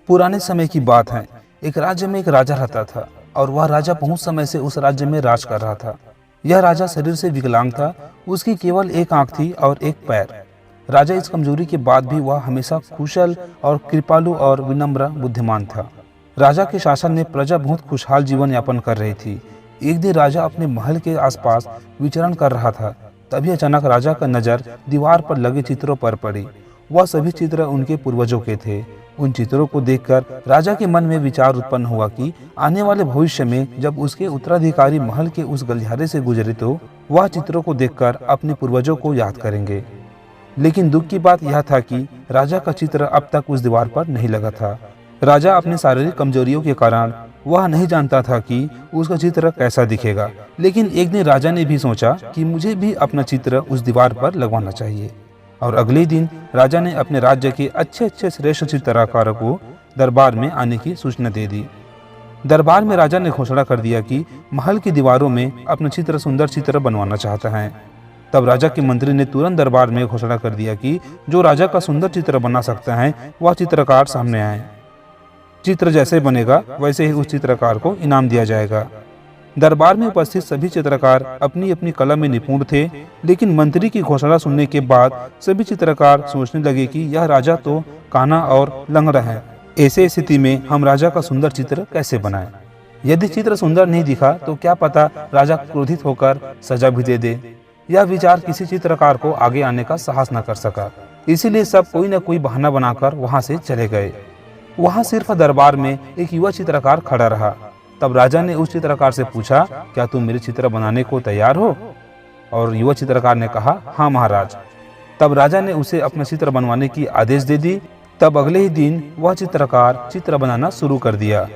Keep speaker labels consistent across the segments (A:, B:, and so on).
A: पुराने समय की बात है। एक राज्य में एक राजा रहता था और वह राजा बहुत समय से उस राज्य में राज कर रहा था। यह राजा शरीर से विकलांग था। उसकी केवल एक आंख थी और एक पैर। राजा इस कमजोरी के बाद भी वह हमेशा कुशल और कृपालु और विनम्र बुद्धिमान था। राजा के शासन में प्रजा बहुत खुशहाल जीवन यापन कर रही थी। एक दिन राजा अपने महल के आसपास विचरण कर रहा था। तभी अचानक राजा का नजर दीवार पर लगे चित्रों पर पड़ी। वह सभी चित्र उनके पूर्वजों के थे। उन चित्रों को देखकर राजा के मन में विचार उत्पन्न हुआ कि आने वाले भविष्य में जब उसके उत्तराधिकारी महल के उस गलियारे से गुजरे तो वह चित्रों को देखकर अपने पूर्वजों को याद करेंगे। लेकिन दुख की बात यह था कि राजा का चित्र अब तक उस दीवार पर नहीं लगा था। राजा अपनी शारीरिक कमजोरियों के कारण वह नहीं जानता था कि उसका चित्र कैसा दिखेगा। लेकिन एक दिन राजा ने भी सोचा कि मुझे भी अपना चित्र उस दीवार पर लगवाना चाहिए। और अगले दिन राजा ने अपने राज्य के अच्छे श्रेष्ठ चित्रकारों को दरबार में आने की सूचना दे दी। दरबार में राजा ने घोषणा कर दिया कि महल की दीवारों में अपना सुंदर चित्र बनवाना चाहता है। तब राजा के मंत्री ने तुरंत दरबार में घोषणा कर दिया कि जो राजा का सुंदर चित्र बना सकता है वह चित्रकार सामने आए। चित्र जैसे बनेगा वैसे ही उस चित्रकार को इनाम दिया जाएगा। दरबार में उपस्थित सभी चित्रकार अपनी अपनी कला में निपुण थे। लेकिन मंत्री की घोषणा सुनने के बाद सभी चित्रकार सोचने लगे कि यह राजा तो काना और लंगड़ा है। ऐसे स्थिति में हम राजा का सुंदर चित्र कैसे बनाएं? यदि चित्र सुंदर नहीं दिखा तो क्या पता राजा क्रोधित होकर सजा भी दे दे। यह विचार किसी चित्रकार को आगे आने का साहस न कर सका। इसीलिए सब कोई न कोई बहाना बनाकर वहां से चले गए। वहां सिर्फ दरबार में एक युवा चित्रकार खड़ा रहा। तब राजा ने उस चित्रकार से पूछा, क्या तुम मेरे चित्र बनाने को तैयार हो? और युवा चित्रकार ने कहा, हाँ महाराज। तब राजा ने उसे अपना चित्र बनवाने की आदेश दे दी। तब अगले ही दिन वह चित्रकार चित्र बनाना शुरू कर दिया।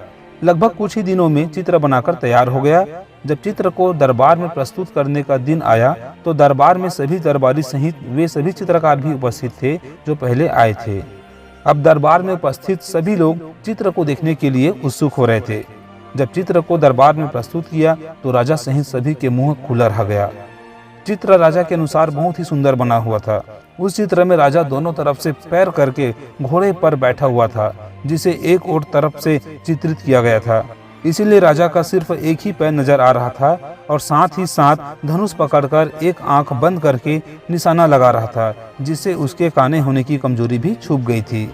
A: लगभग कुछ ही दिनों में चित्र बनाकर तैयार हो गया। जब चित्र को दरबार में प्रस्तुत करने का दिन आया तो दरबार में सभी दरबारी सहित वे सभी चित्रकार भी उपस्थित थे जो पहले आए थे। अब दरबार में उपस्थित सभी लोग चित्र को देखने के लिए उत्सुक हो रहे थे। जब चित्र को दरबार में प्रस्तुत किया तो राजा सहित सभी के मुंह खुला रह गया। चित्र राजा के अनुसार बहुत ही सुंदर बना हुआ था। उस चित्र में राजा दोनों तरफ से पैर करके घोड़े पर बैठा हुआ था, जिसे एक और तरफ से चित्रित किया गया था। इसीलिए राजा का सिर्फ एक ही पैर नजर आ रहा था और साथ ही साथ धनुष पकड़कर एक आंख बंद करके निशाना लगा रहा था, जिससे उसके काने होने की कमजोरी भी छुप गई थी।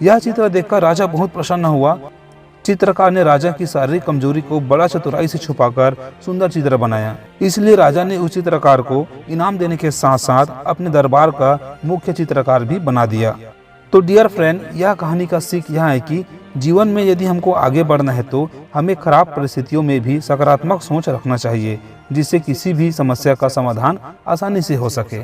A: यह चित्र देखकर राजा बहुत प्रसन्न हुआ। चित्रकार ने राजा की शारीरिक कमजोरी को बड़ा चतुराई से छुपाकर सुंदर चित्र बनाया। इसलिए राजा ने उस चित्रकार को इनाम देने के साथ साथ अपने दरबार का मुख्य चित्रकार भी बना दिया। तो डियर फ्रेंड, यह कहानी का सीख यह है कि जीवन में यदि हमको आगे बढ़ना है तो हमें खराब परिस्थितियों में भी सकारात्मक सोच रखना चाहिए, जिससे किसी भी समस्या का समाधान आसानी से हो सके।